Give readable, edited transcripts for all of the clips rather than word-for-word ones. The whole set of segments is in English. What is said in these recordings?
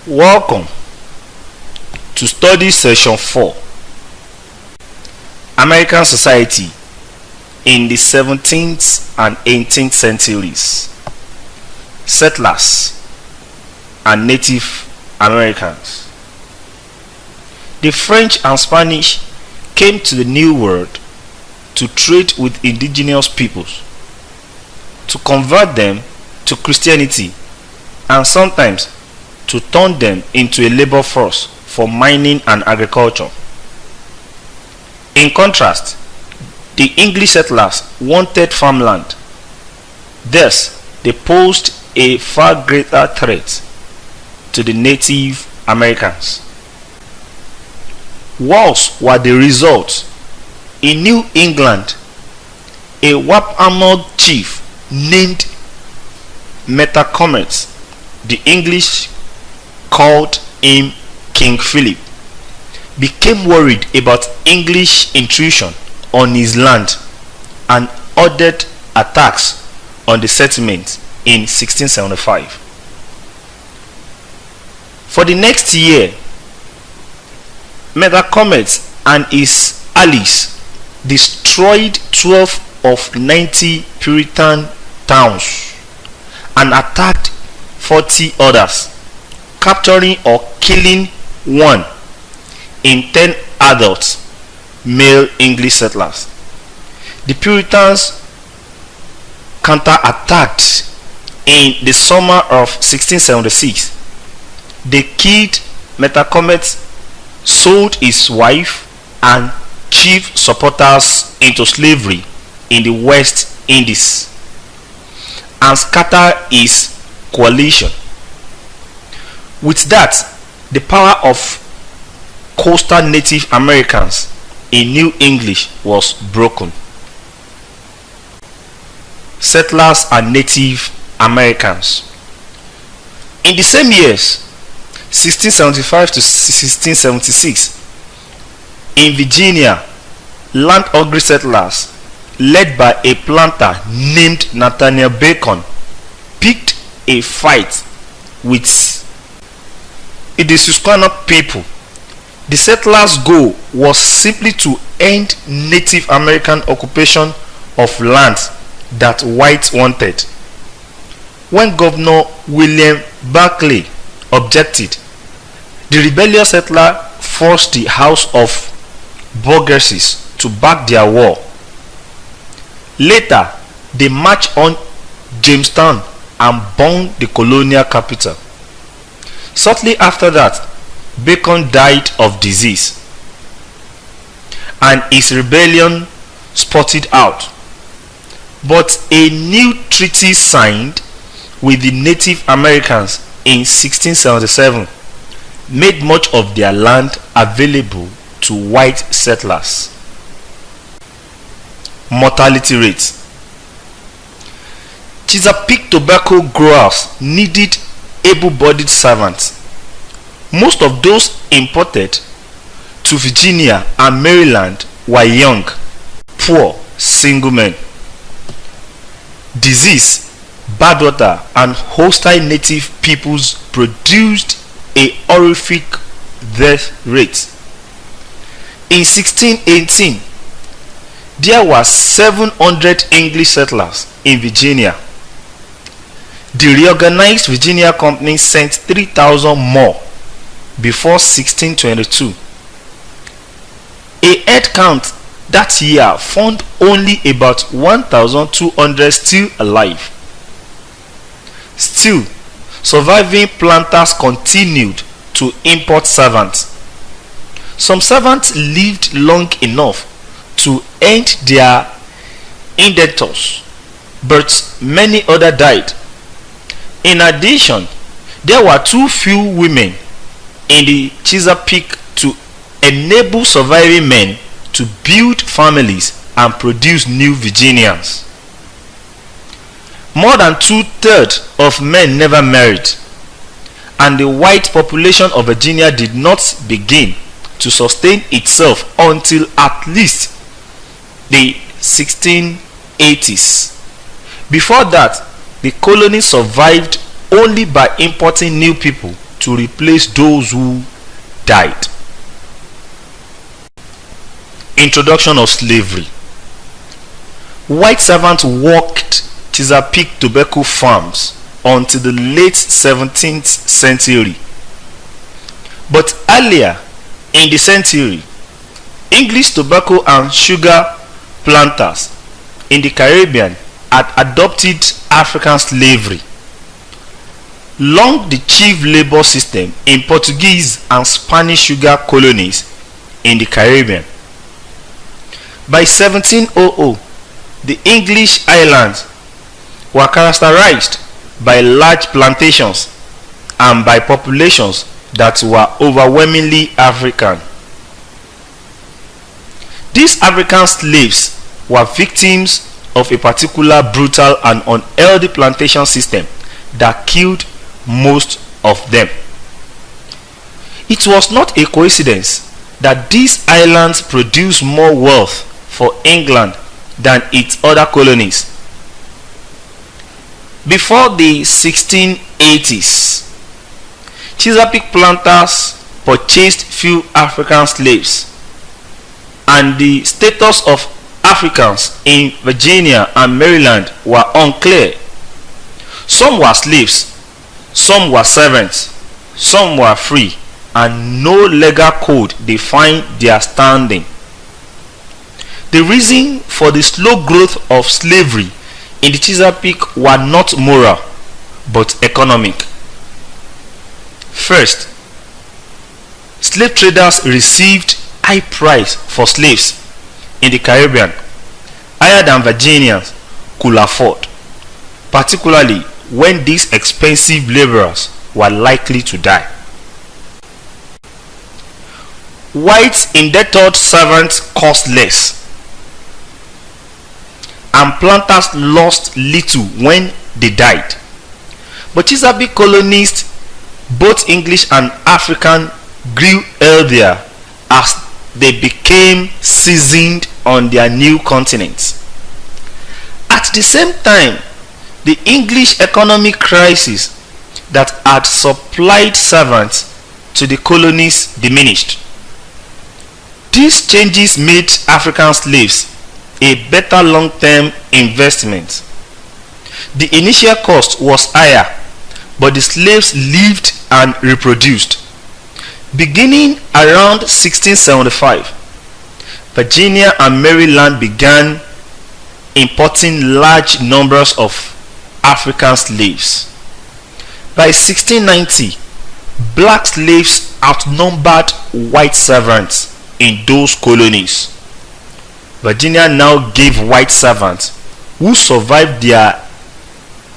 Welcome to study session 4, American Society in the 17th and 18th centuries, Settlers and Native Americans. The French and Spanish came to the New World to trade with indigenous peoples, to convert them to Christianity, and sometimes to turn them into a labor force for mining and agriculture. In contrast, the English settlers wanted farmland. Thus, they posed a far greater threat to the Native Americans. Wars were the result. In New England, a Wampanoag chief named Metacomet, the English called him King Philip, became worried about English intrusion on his land and ordered attacks on the settlement in 1675. For the next year, Metacomet and his allies destroyed 12 of 90 Puritan towns and attacked 40 others, capturing or killing 1 in 10 adult male English settlers. The Puritans counterattacked in the summer of 1676. They killed Metacomet, sold his wife and chief supporters into slavery in the West Indies, and scattered his coalition. With that, the power of coastal Native Americans in New English was broken. Settlers and Native Americans. In the same years, 1675 to 1676, in Virginia, land-hungry settlers led by a planter named Nathaniel Bacon picked a fight with the Susquehanna people. The settlers' goal was simply to end Native American occupation of lands that whites wanted. When Governor William Barclay objected, the rebellious settler forced the House of Burgesses to back their war. Later, they marched on Jamestown and burned the colonial capital. Shortly after that, Bacon died of disease, and his rebellion sputtered out. But a new treaty signed with the Native Americans in 1677 made much of their land available to white settlers. Mortality rate. Chesapeake tobacco growers needed able-bodied servants. Most of those imported to Virginia and Maryland were young, poor, single men. Disease, bad water, and hostile native peoples produced a horrific death rate. In 1618, there were 700 English settlers in Virginia. The reorganized Virginia Company sent 3,000 more before 1622. A head count that year found only about 1,200 still alive. Still, surviving planters continued to import servants. Some servants lived long enough to end their indentures, but many others died. In addition, there were too few women in the Chesapeake to enable surviving men to build families and produce new Virginians. More than 2/3 of men never married, and the white population of Virginia did not begin to sustain itself until at least the 1680s. Before that, the colony survived only by importing new people to replace those who died. Introduction of slavery. White servants worked Chesapeake tobacco farms until the late 17th century. But earlier in the century, English tobacco and sugar planters in the Caribbean had adopted African slavery, long the chief labor system in Portuguese and Spanish sugar colonies in the Caribbean. By 1700, the English islands were characterized by large plantations and by populations that were overwhelmingly African. These African slaves were victims of a particular brutal and unhealthy plantation system that killed most of them. It was not a coincidence that these islands produced more wealth for England than its other colonies. Before the 1680s, Chesapeake planters purchased few African slaves, and the status of Africans in Virginia and Maryland were unclear. Some were slaves, some were servants, some were free, and no legal code defined their standing. The reason for the slow growth of slavery in the Chesapeake were not moral but economic. First, slave traders received high price for slaves in the Caribbean, higher than Virginians could afford, particularly when these expensive laborers were likely to die. White indentured servants cost less, and planters lost little when they died. But Chesapeake colonists, both English and African, grew healthier as they became seasoned on their new continents. At the same time, the English economic crisis that had supplied servants to the colonies diminished. These changes made African slaves a better long-term investment. The initial cost was higher, but the slaves lived and reproduced. Beginning around 1675, Virginia and Maryland began importing large numbers of African slaves. By 1690, black slaves outnumbered white servants in those colonies. Virginia now gave white servants who survived their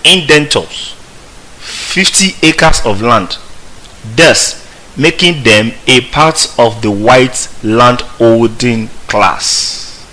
indentures 50 acres of land, thus making them a part of the white landholding class.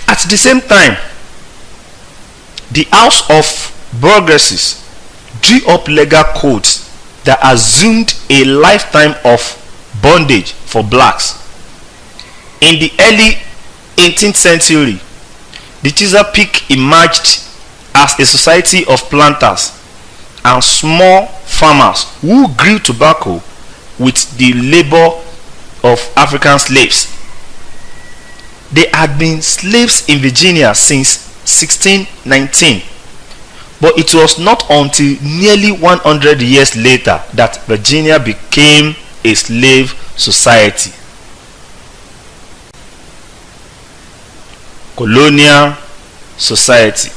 At the same time, the House of Burgesses drew up legal codes that assumed a lifetime of bondage for blacks. In the early 18th century, the Chesapeake emerged as a society of planters and small farmers who grew tobacco with the labor of African slaves. There had been slaves in Virginia since 1619, but it was not until nearly 100 years later that Virginia became a slave society. Colonial society.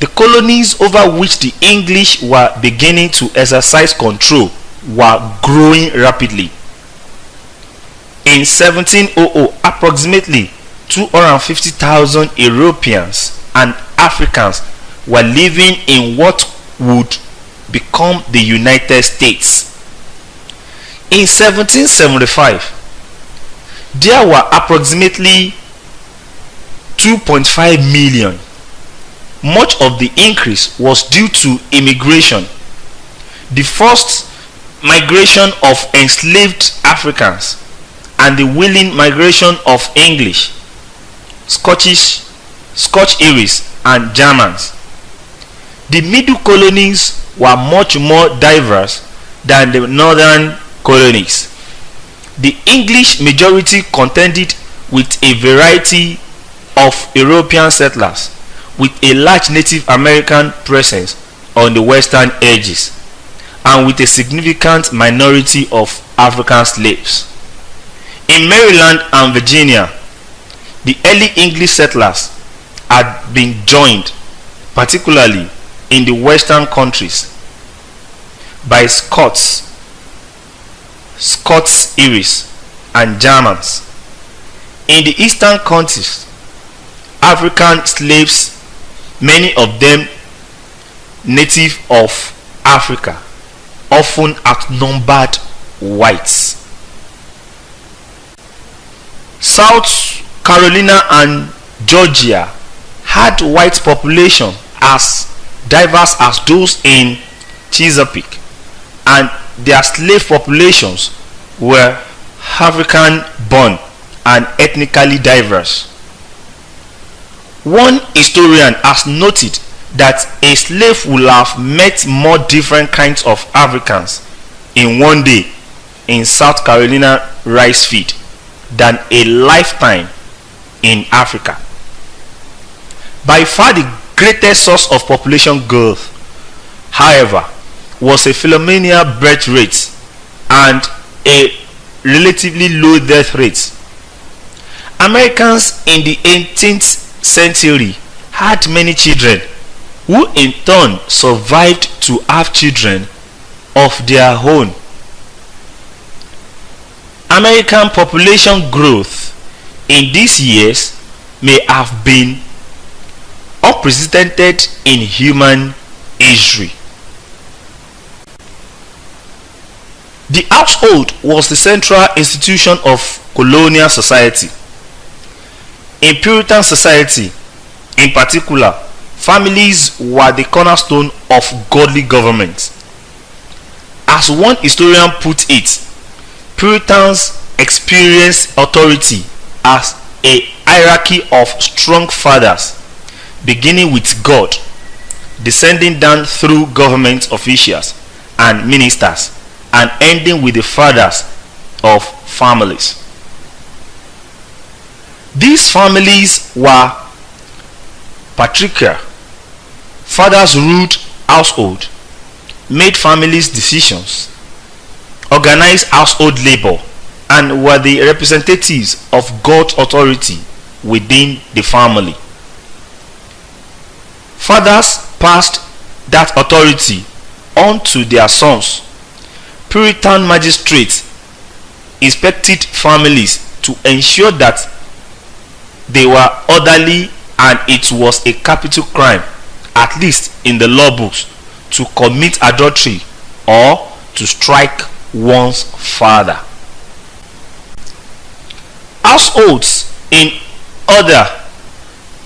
The colonies over which the English were beginning to exercise control were growing rapidly. In 1700, approximately 250,000 Europeans and Africans were living in what would become the United States. In 1775, there were approximately 2.5 million. Much of the increase was due to immigration. The first migration of enslaved Africans and the willing migration of English, Scotch Irish and Germans. The middle colonies were much more diverse than the northern colonies. The English majority contended with a variety of European settlers, with a large Native American presence on the western edges, and with a significant minority of African slaves. In Maryland and Virginia, the early English settlers had been joined, particularly in the western countries, by Scots, Irish, and Germans. In the eastern counties, African slaves, many of them native of Africa, often outnumbered whites. South Carolina and Georgia had white population as diverse as those in Chesapeake, and their slave populations were African born and ethnically diverse. One historian has noted that a slave will have met more different kinds of Africans in one day in South Carolina rice field than a lifetime in Africa. By far the greatest source of population growth, however, was a phenomenal birth rate and a relatively low death rate. Americans in the 18th century had many children, who in turn survived to have children of their own. American population growth in these years may have been unprecedented in human history. The household was the central institution of colonial society. In Puritan society, in particular, families were the cornerstone of godly government. As one historian put it, Puritans experienced authority as a hierarchy of strong fathers, beginning with God, descending down through government officials and ministers, and ending with the fathers of families. These families were patriarchal. Fathers ruled household, made families decisions, organized household labor, and were the representatives of God's authority within the family. Fathers passed that authority on to their sons. Puritan magistrates inspected families to ensure that they were orderly, and it was a capital crime, at least in the law books, to commit adultery or to strike one's father. Households in other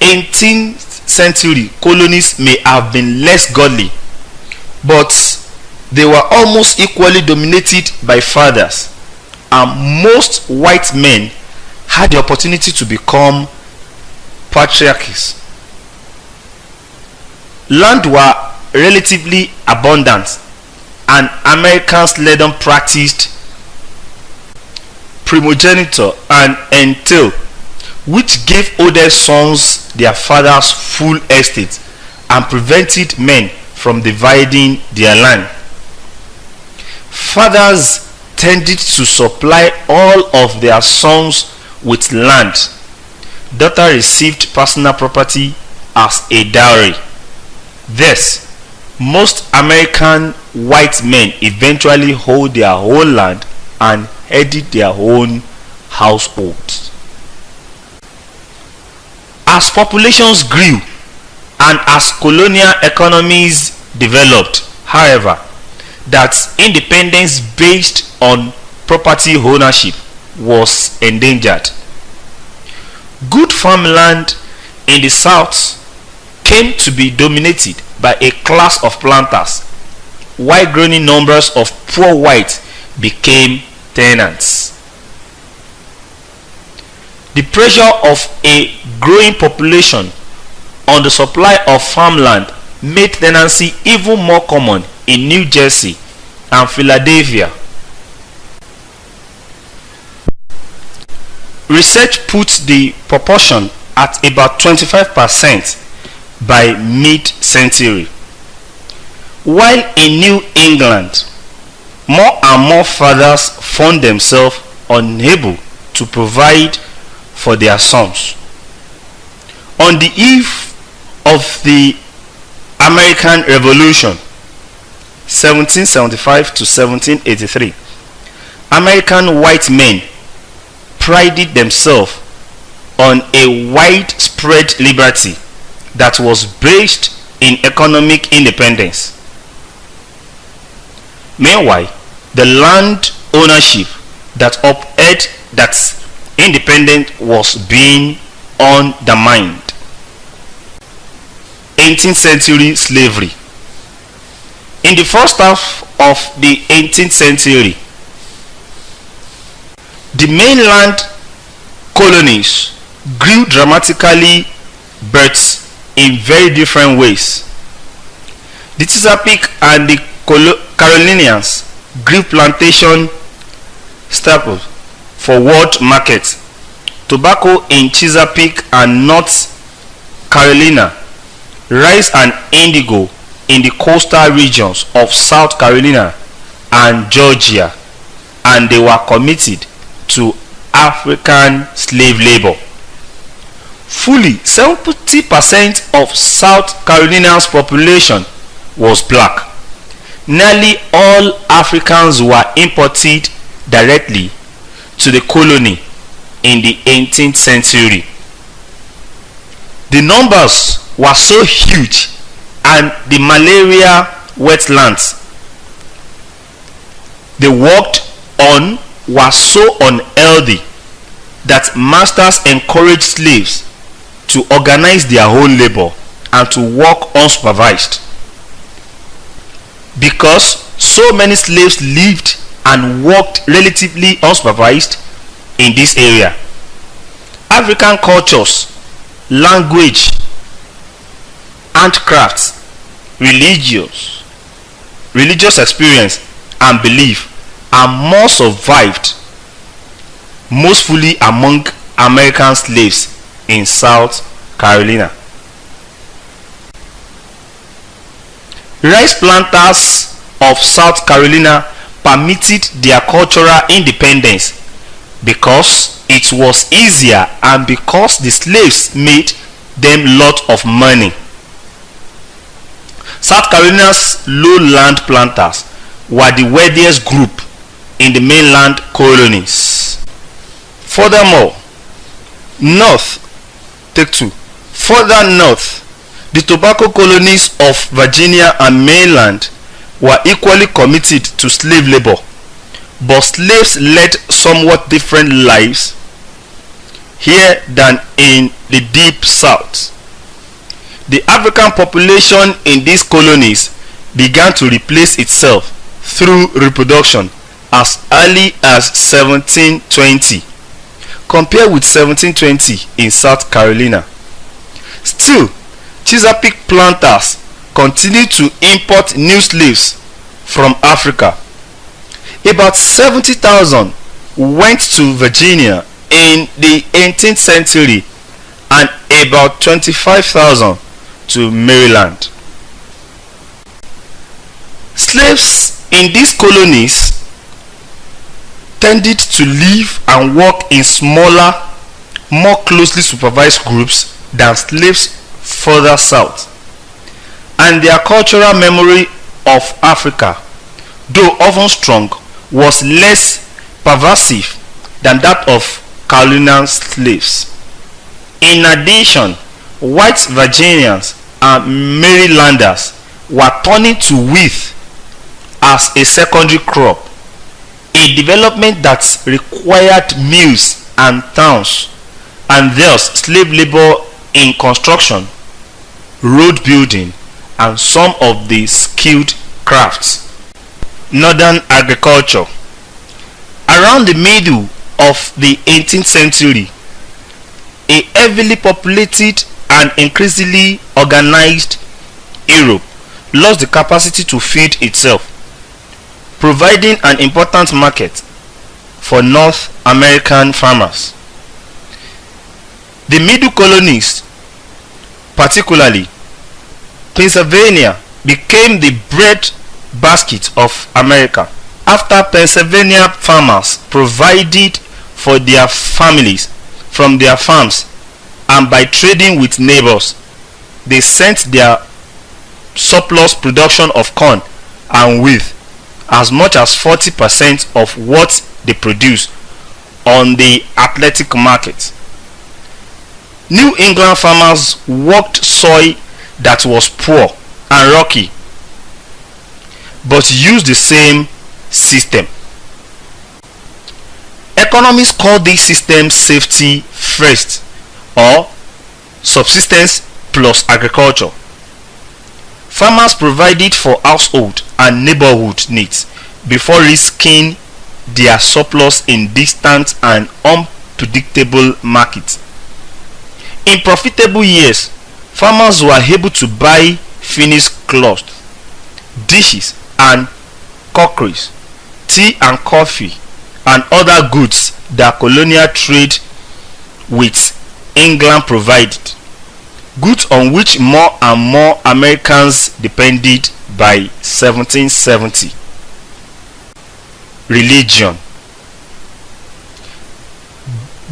18th century colonies may have been less godly, but they were almost equally dominated by fathers, and most white men had the opportunity to become patriarchs. Land were relatively abundant, and Americans seldom practiced primogeniture and entail, which gave older sons their father's full estate and prevented men from dividing their land. Fathers tended to supply all of their sons with land. Daughter received personal property as a dowry. Thus, most American white men eventually hold their own land and headed their own households. As populations grew and as colonial economies developed, however, that independence based on property ownership was endangered. Good farmland in the South came to be dominated by a class of planters, while growing numbers of poor whites became tenants. The pressure of a growing population on the supply of farmland made tenancy even more common in New Jersey and Philadelphia. Research puts the proportion at about 25% by mid-century. While in New England, more and more fathers found themselves unable to provide for their sons. On the eve of the American Revolution, 1775 to 1783, American white men prided themselves on a widespread liberty that was based in economic independence. Meanwhile, the land ownership that upheld that independence was being undermined. 18th century slavery. In the first half of the 18th century, the mainland colonies grew dramatically but in very different ways. The Chesapeake and the Carolinians grew plantation staples for world markets. Tobacco in Chesapeake and North Carolina, rice and indigo in the coastal regions of South Carolina and Georgia, and they were committed to African slave labor. Fully 70% of South Carolina's population was black. Nearly all Africans were imported directly to the colony in the 18th century. The numbers were so huge, and the malaria wetlands they worked on were so unhealthy that masters encouraged slaves to organize their own labor and to work unsupervised. Because so many slaves lived and worked relatively unsupervised in this area, African cultures, language, handcrafts, religious experience and belief are more survived most fully among American slaves in South Carolina. Rice planters of South Carolina permitted their cultural independence because it was easier and because the slaves made them lot of money. South Carolina's lowland planters were the wealthiest group in the mainland colonies. Furthermore, Further north, the tobacco colonies of Virginia and Maryland were equally committed to slave labor, but slaves led somewhat different lives here than in the deep south. The African population in these colonies began to replace itself through reproduction as early as 1720, compared with 1720 in South Carolina. Still, Chesapeake planters continued to import new slaves from Africa. About 70,000 went to Virginia in the 18th century and about 25,000 to Maryland. Slaves in these colonies tended to live and work in smaller, more closely supervised groups than slaves further south, and their cultural memory of Africa, though often strong, was less pervasive than that of Carolinian slaves. In addition, white Virginians and Marylanders were turning to wheat as a secondary crop, a development that required mills and towns, and thus slave labor in construction, road building, and some of the skilled crafts. Northern agriculture. Around the middle of the 18th century, a heavily populated and increasingly organized Europe lost the capacity to feed itself, providing an important market for North American farmers. The middle colonies, particularly Pennsylvania, became the bread basket of America after Pennsylvania farmers provided for their families from their farms, and by trading with neighbors they sent their surplus production of corn and wheat, as much as 40% of what they produce, on the Atlantic market. New England farmers worked soil that was poor and rocky, but used the same system. Economists call this system safety first, or subsistence plus agriculture. Farmers provided for household and neighborhood needs before risking their surplus in distant and unpredictable markets. In profitable years, farmers were able to buy finished cloth, dishes and cookeries, tea and coffee, and other goods that colonial trade with England provided, goods on which more and more Americans depended by 1770. Religion.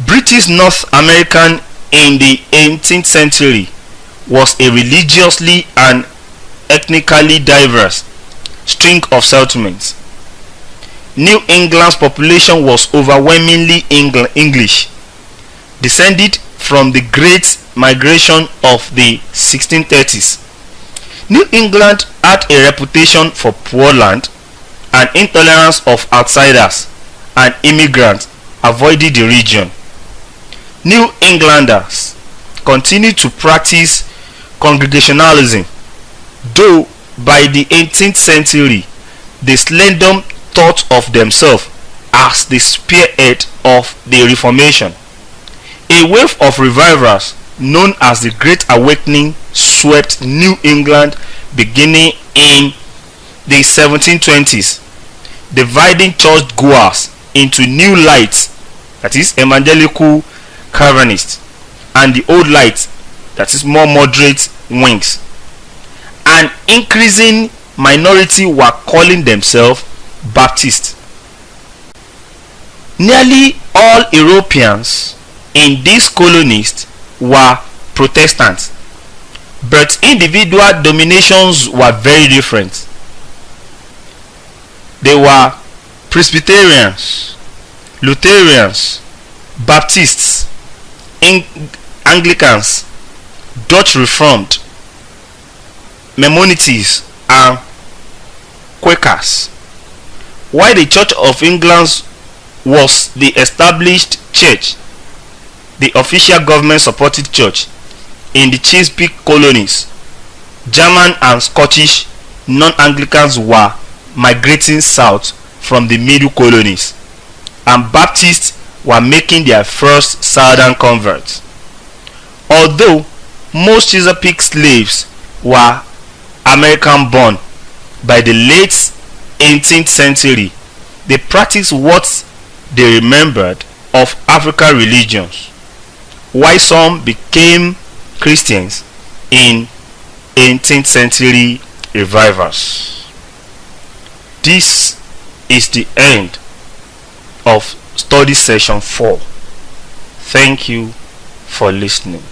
British North American in the 18th century was a religiously and ethnically diverse string of settlements. New England's population was overwhelmingly English, descended from the Great Migration of the 1630s. New England had a reputation for poor land and intolerance of outsiders, and immigrants avoided the region. New Englanders continued to practice Congregationalism, though by the 18th century the Slandom thought of themselves as the spearhead of the Reformation. A wave of revivals known as the Great Awakening swept New England beginning in the 1720s, dividing churchgoers into New Lights, that is evangelical Calvinists, and the Old Lights, that is more moderate wings. An increasing minority were calling themselves Baptists. Nearly all Europeans in these colonies were Protestants, but individual denominations were very different. They were Presbyterians, Lutherans, Baptists, Anglicans, Dutch Reformed, Mennonites, and Quakers. While the Church of England was the established church, the official government-supported church in the Chesapeake colonies, German and Scottish non-Anglicans were migrating south from the middle colonies, and Baptists were making their first southern converts. Although most Chesapeake slaves were American born, by the late 18th century they practiced what they remembered of African religions, while some became Christians in 18th century revivals. This is the end of study session 4. Thank you for listening.